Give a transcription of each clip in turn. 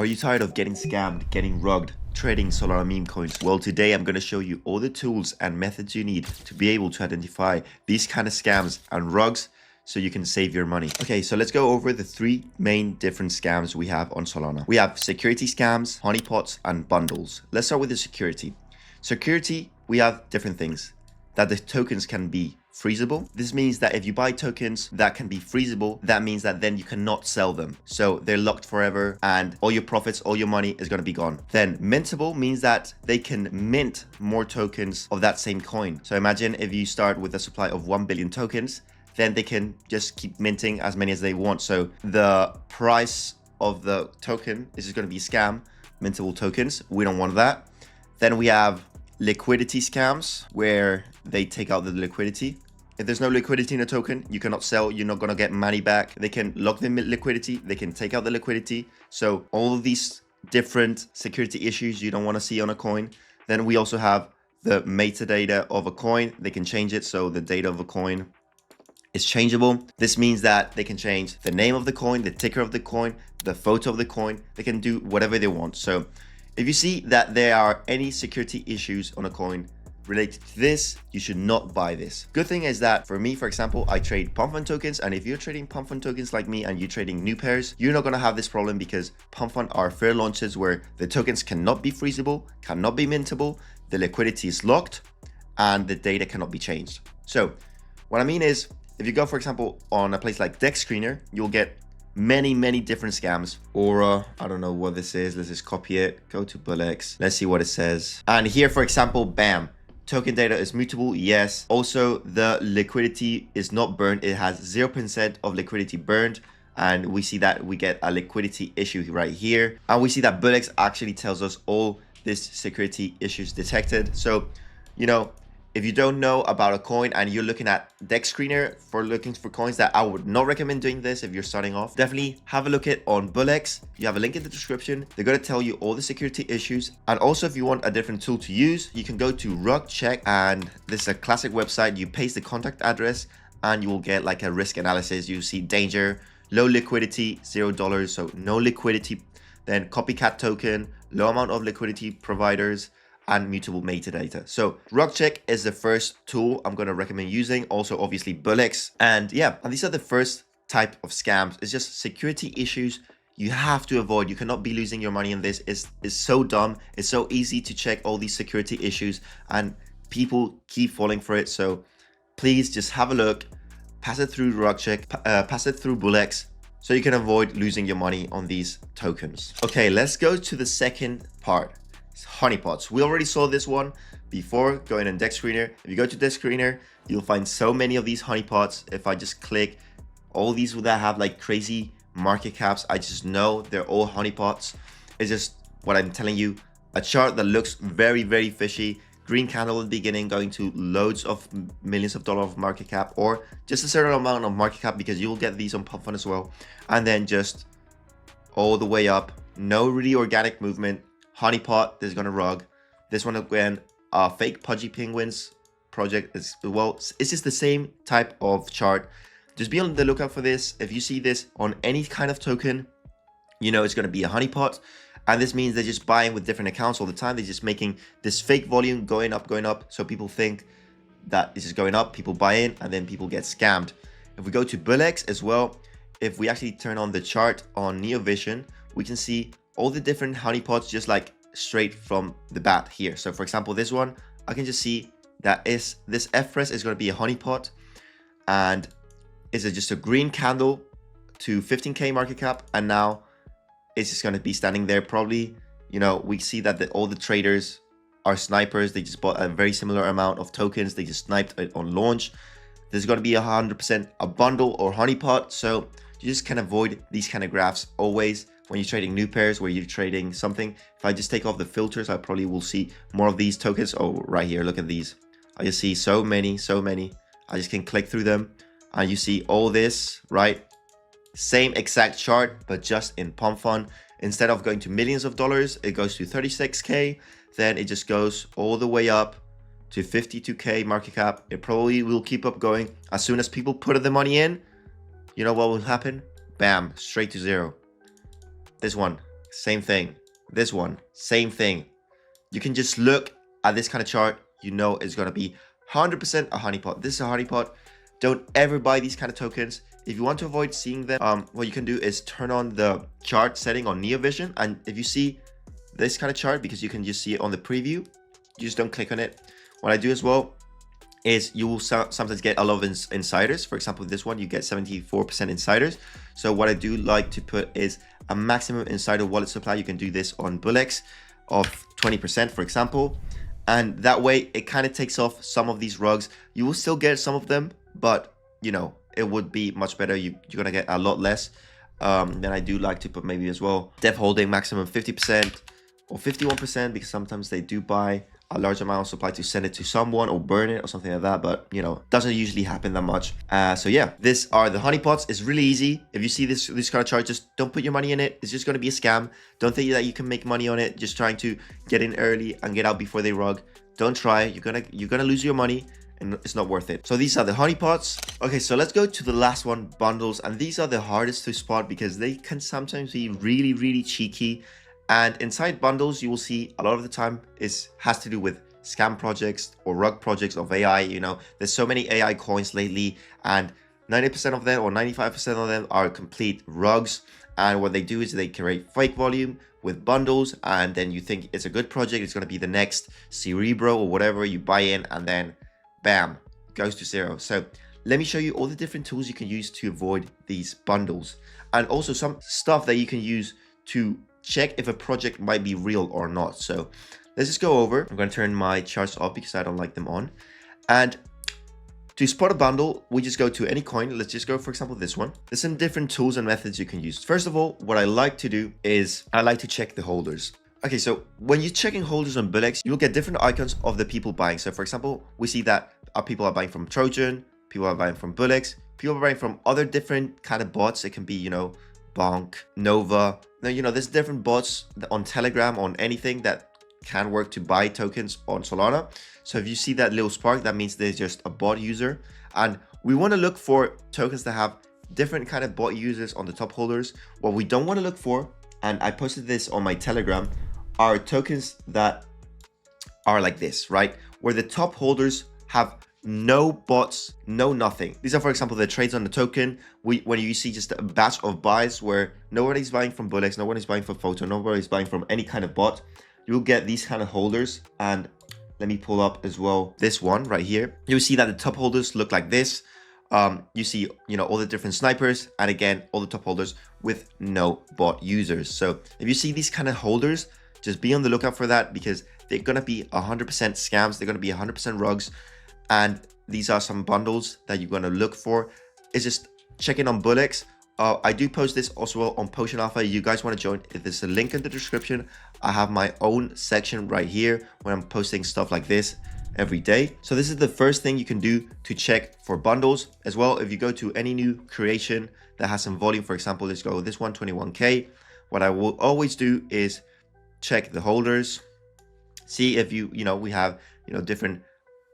Are you tired of getting scammed, getting rugged, trading Solana meme coins? Well, today I'm going to show you all the tools and methods you need to be able to identify these kind of scams and rugs so you can save your money. Okay, so let's go over the three main different scams we have on Solana. We have security scams, honeypots, and bundles. Let's start with the security. Security, we have different things. That the tokens can be freezable. This means that if you buy tokens that can be freezable, that means that then you cannot sell them. So they're locked forever and all your profits, all your money is going to be gone. Then mintable means that they can mint more tokens of that same coin. So imagine if you start with a supply of 1 billion tokens, then they can just keep minting as many as they want. So the price of the token is just going to be a scam. Mintable tokens, we don't want that. Then we have liquidity scams where they take out the liquidity. If there's no liquidity in a token, you cannot sell, you're not going to get money back. They can lock the liquidity, they can take out the liquidity. So all of these different security issues you don't want to see on a coin. Then we also have the metadata of a coin. They can change it, so the data of a coin is changeable. This means that they can change the name of the coin, the ticker of the coin, the photo of the coin. They can do whatever they want. So if you see that there are any security issues on a coin related to this, you should not buy this. Good thing is that for me, for example, I trade pump fund tokens, and if you're trading pump fund tokens like me and you're trading new pairs, you're not going to have this problem because pump fund are fair launches where the tokens cannot be freezable, cannot be mintable, the liquidity is locked, and the data cannot be changed. So what I mean is, if you go, for example, on a place like Dex Screener, you'll get many different scams. Aura, I don't know what this is. Let's just copy it, go to Bullx, let's see what it says. And here, for example, bam, token data is mutable, yes. Also, the liquidity is not burned. It has 0% of liquidity burned. And we see that we get a liquidity issue right here. And we see that Bullx actually tells us all this security issues detected. So, you know, if you don't know about a coin and you're looking at Dex Screener for looking for coins, that I would not recommend doing this if you're starting off. Definitely have a look at on Bullx. You have a link in the description. They're going to tell you all the security issues. And also, if you want a different tool to use, you can go to Rug Check, and this is a classic website. You paste the contact address and you will get like a risk analysis. You see danger, low liquidity, $0, so no liquidity. Then copycat token, low amount of liquidity providers, and mutable metadata. So RugCheck is the first tool I'm going to recommend using. Also, obviously, Bullx. And yeah, and these are the first type of scams. It's just security issues you have to avoid. You cannot be losing your money in this. It's so dumb. It's so easy to check all these security issues and people keep falling for it. So please just have a look, pass it through RugCheck, pass it through Bullx, so you can avoid losing your money on these tokens. Okay, let's go to the second part. Honeypots. We already saw this one before going in Dex Screener. If you go to Dex Screener, you'll find so many of these honeypots. If I just click all these that have like crazy market caps, I just know they're all honeypots. It's just what I'm telling you, a chart that looks very fishy. Green candle at the beginning going to loads of millions of dollars of market cap, or just a certain amount of market cap, because you'll get these on pump fund as well. And then just all the way up, no really organic movement. Honeypot, this is gonna rug. This one again, fake pudgy penguins project is, well, it's just the same type of chart. Just be on the lookout for this. If you see this on any kind of token, you know it's gonna be a honeypot. And this means they're just buying with different accounts all the time. They're just making this fake volume going up. So people think that this is going up, people buy in, and then people get scammed. If we go to Bullx as well, if we actually turn on the chart on NeoVision, we can see all the different honeypots just like straight from the bat here. So for example, this one, I can just see that this FRES is going to be a honeypot, and is it just a green candle to 15k market cap, and now it's just going to be standing there. Probably, you know, we see that all the traders are snipers. They just bought a very similar amount of tokens. They just sniped it on launch. There's going to be 100% a bundle or honeypot, so you just can avoid these kind of graphs always when you're trading new pairs, where you're trading something. If I just take off the filters, I probably will see more of these tokens. Oh, right here, look at these. I just see so many. I just can click through them and you see all this, right? Same exact chart, but just in pump fund. Instead of going to millions of dollars, it goes to 36k. Then it just goes all the way up to 52k market cap. It probably will keep up going. As soon as people put the money in, you know what will happen? Bam, straight to zero. This one, same thing. This one, same thing. You can just look at this kind of chart, you know it's going to be 100% a honeypot. This is a honeypot. Don't ever buy these kind of tokens. If you want to avoid seeing them, what you can do is turn on the chart setting on Neo Vision. And if you see this kind of chart, because you can just see it on the preview, you just don't click on it. What I do as well is you will sometimes get a lot of insiders. For example, this one, you get 74% insiders. So what I do like to put is a maximum insider wallet supply. You can do this on Bullex of 20%, for example. And that way it kind of takes off some of these rugs. You will still get some of them, but you know, it would be much better. You're going to get a lot less. Then I do like to put maybe as well def holding maximum 50% or 51%, because sometimes they do buy a large amount of supply to send it to someone or burn it or something like that, but you know, doesn't usually happen that much. So yeah, these are the honeypots. It's really easy. If you see this kind of chart, just don't put your money in it. It's just going to be a scam. Don't think that you can make money on it just trying to get in early and get out before they rug. Don't try. You're gonna lose your money and it's not worth it. So these are the honeypots. Okay, so let's go to the last one, bundles. And these are the hardest to spot because they can sometimes be really cheeky. And inside bundles, you will see a lot of the time has to do with scam projects or rug projects of AI. You know, there's so many AI coins lately, and 90% of them or 95% of them are complete rugs. And what they do is they create fake volume with bundles, and then you think it's a good project. It's going to be the next Cerebro or whatever. You buy in, and then bam, goes to zero. So let me show you all the different tools you can use to avoid these bundles, and also some stuff that you can use to check if a project might be real or not. So let's just go over. I'm going to turn my charts off because I don't like them on. And to spot a bundle, we just go to any coin. Let's just go, for example, this one. There's some different tools and methods you can use. First of all, what I like to do is I like to check the holders. Okay, so when you're checking holders on Bullex, you'll get different icons of the people buying. So for example, we see that people are buying from Trojan, people are buying from Bullex, people are buying from other different kind of bots. It can be, you know, Bonk, Nova. Now, you know, there's different bots on Telegram, on anything that can work to buy tokens on Solana. So if you see that little spark, that means there's just a bot user. And we want to look for tokens that have different kind of bot users on the top holders. What we don't want to look for, and I posted this on my Telegram, are tokens that are like this, right? Where the top holders have no bots, no nothing. These are, for example, the trades on the token. When you see just a batch of buys where nobody's buying from Bullex, nobody's buying from Photo, nobody's buying from any kind of bot, you'll get these kind of holders. And let me pull up as well this one right here. You'll see that the top holders look like this. You see, you know, all the different snipers, and again, all the top holders with no bot users. So if you see these kind of holders, just be on the lookout for that, because they're gonna be 100% scams. They're gonna be 100% rugs. And these are some bundles that you're going to look for. It's just checking on Bullex. I do post this also on Potion Alpha. You guys want to join, there's a link in the description. I have my own section right here where I'm posting stuff like this every day. So this is the first thing you can do to check for bundles. As well, if you go to any new creation that has some volume, for example, let's go with this one, 21K. What I will always do is check the holders. See if we have, different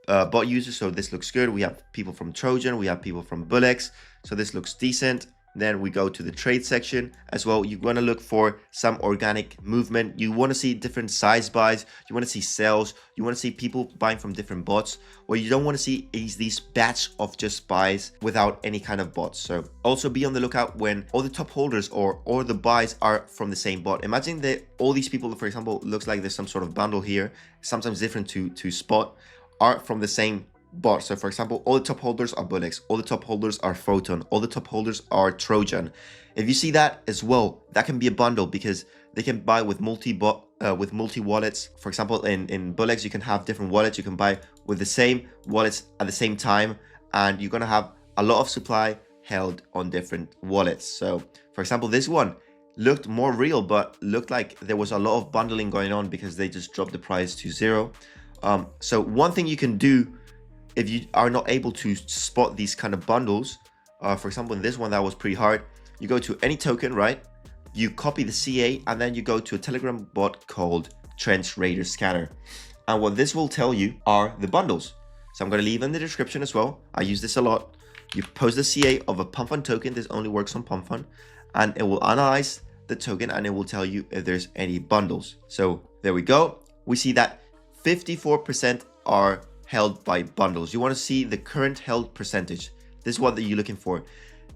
bot users. So this looks good. We have people from Trojan, we have people from Bullex, so this looks decent. Then we go to the trade section as well. You want to look for some organic movement. You want to see different size buys. You want to see sales. You want to see people buying from different bots. What you don't want to see is these batch of just buys without any kind of bots. So also be on the lookout when all the top holders or the buys are from the same bot. Imagine that all these people, for example, looks like there's some sort of bundle here, sometimes different to spot, are from the same bot. So for example, all the top holders are Bullex, all the top holders are Photon, all the top holders are Trojan. If you see that as well, that can be a bundle because they can buy with multi wallets. For example, in Bullex, you can have different wallets. You can buy with the same wallets at the same time, and you're gonna have a lot of supply held on different wallets. So for example, this one looked more real, but looked like there was a lot of bundling going on because they just dropped the price to zero. So one thing you can do if you are not able to spot these kind of bundles, for example, in this one that was pretty hard, you go to any token, right? You copy the CA and then you go to a Telegram bot called Trench Raider Scanner. And what this will tell you are the bundles. So I'm going to leave in the description as well. I use this a lot. You post the CA of a pump fund token. This only works on pump fund, and it will analyze the token and it will tell you if there's any bundles. So there we go. We see that 54% are held by bundles. You want to see the current held percentage. This is what you're looking for.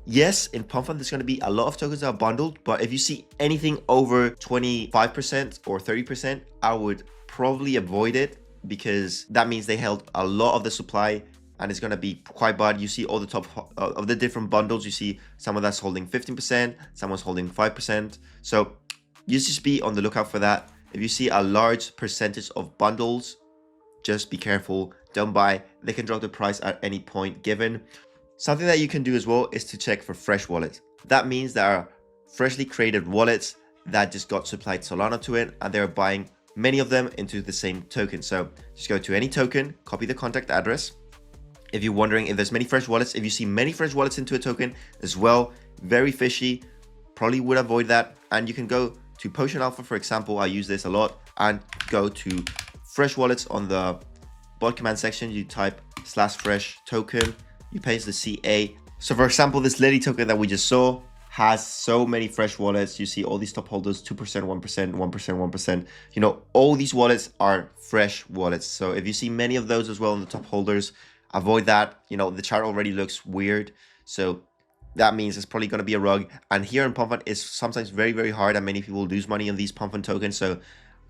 Yes, in Pump Fund, there's going to be a lot of tokens that are bundled, but if you see anything over 25% or 30%, I would probably avoid it, because that means they held a lot of the supply and it's going to be quite bad. You see all the top of the different bundles. You see someone that's holding 15%, someone's holding 5%. So you just be on the lookout for that. If you see a large percentage of bundles, just be careful. Don't buy. They can drop the price at any point given. Something that you can do as well is to check for fresh wallets. That means there are freshly created wallets that just got supplied Solana to it, and they're buying many of them into the same token. So just go to any token, copy the contact address. If you're wondering if there's many fresh wallets, if you see many fresh wallets into a token as well, very fishy, probably would avoid that. And you can go to Potion Alpha, for example. I use this a lot, and go to fresh wallets on the bot command section. You type /fresh token, you paste the CA. So for example, this Lily token that we just saw has so many fresh wallets. You see all these top holders, 2%, 1%, 1%, 1%. You know, all these wallets are fresh wallets. So if you see many of those as well in the top holders, avoid that. You know, the chart already looks weird. So that means it's probably going to be a rug. And here in Pump Fund, it's sometimes very, very hard, and many people lose money on these Pump Fund tokens. So,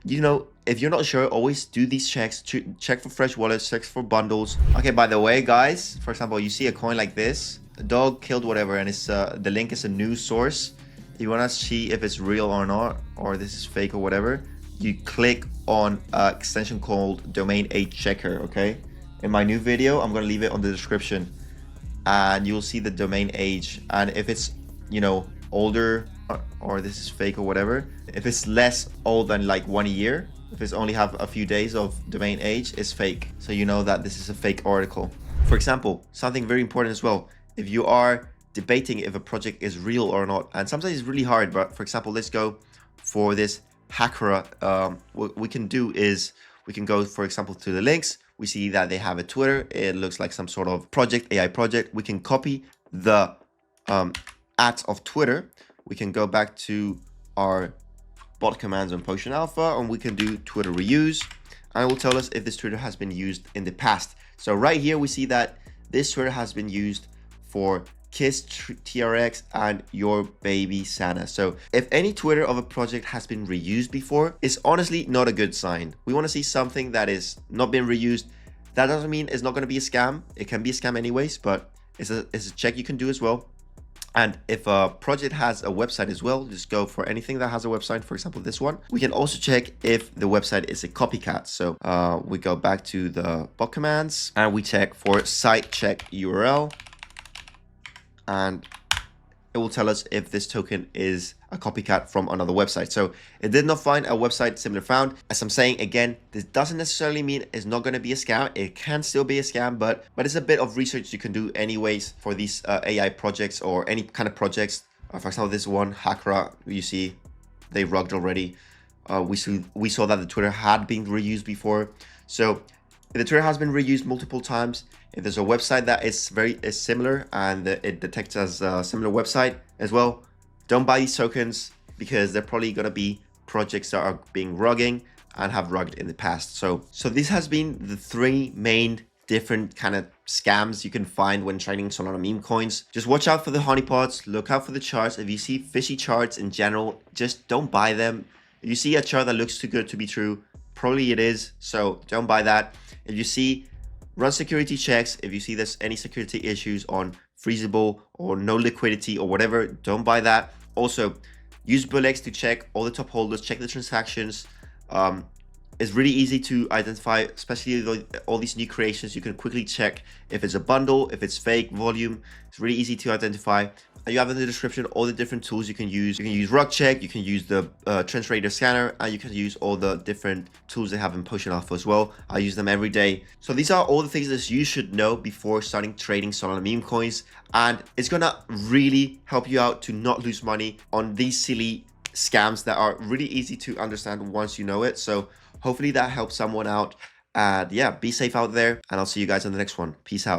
you know, if you're not sure, always do these checks. Check for fresh wallets, check for bundles. Okay, by the way, guys, for example, you see a coin like this, a dog killed whatever, and it's the link is a news source. If you want to see if it's real or not, or this is fake or whatever, you click on an extension called domain age checker. Okay, in my new video, I'm going to leave it on the description, and you'll see the domain age. And if it's, you know, older, or this is fake or whatever, if it's less old than like 1 year, if it's only have a few days of domain age, it's fake. So you know that this is a fake article. For example, something very important as well, if you are debating if a project is real or not, and sometimes it's really hard, but for example, let's go for this Hakara. What we can do is we can go, for example, to the links. We see that they have a Twitter. It looks like some sort of project, AI project. We can copy the @ of Twitter. We can go back to our bot commands on Potion Alpha, and we can do Twitter reuse, and it will tell us if this Twitter has been used in the past. So right here we see that this Twitter has been used for Kiss TRX and Your Baby Santa. So if any Twitter of a project has been reused before, it's honestly not a good sign. We want to see something that is not been reused. That doesn't mean it's not going to be a scam. It can be a scam anyways, but it's a check you can do as well. And if a project has a website as well, just go for anything that has a website. For example, this one. We can also check if the website is a copycat. So we go back to the bot commands and we check for site check URL. And it will tell us if this token is a copycat from another website. So it did not find a website similar found. As I'm saying again, this doesn't necessarily mean it's not going to be a scam. It can still be a scam, but it's a bit of research you can do anyways for these AI projects or any kind of projects. For example, this one, Hakara, you see they rugged already. We saw that the Twitter had been reused before. So if the Twitter has been reused multiple times, if there's a website that is similar and it detects as a similar website as well, don't buy these tokens, because they're probably going to be projects that are being rugging and have rugged in the past. So this has been the 3 main different kind of scams you can find when trading Solana meme coins. Just watch out for the honeypots, look out for the charts. If you see fishy charts in general, just don't buy them. If you see a chart that looks too good to be true, probably it is, so don't buy that. If you see, run security checks. If you see there's any security issues on freezable or no liquidity or whatever, don't buy that. Also, use Bullx to check all the top holders, check the transactions. It's really easy to identify, especially all these new creations. You can quickly check if it's a bundle, if it's fake, volume. It's really easy to identify. And you have in the description all the different tools you can use. You can use rug check, you can use the trend radar scanner, and you can use all the different tools they have in Potion Alpha as well. I use them every day. So these are all the things that you should know before starting trading Solana meme coins, and it's gonna really help you out to not lose money on these silly scams that are really easy to understand once you know it. So hopefully that helps someone out, and yeah, be safe out there, and I'll see you guys in the next one. Peace out.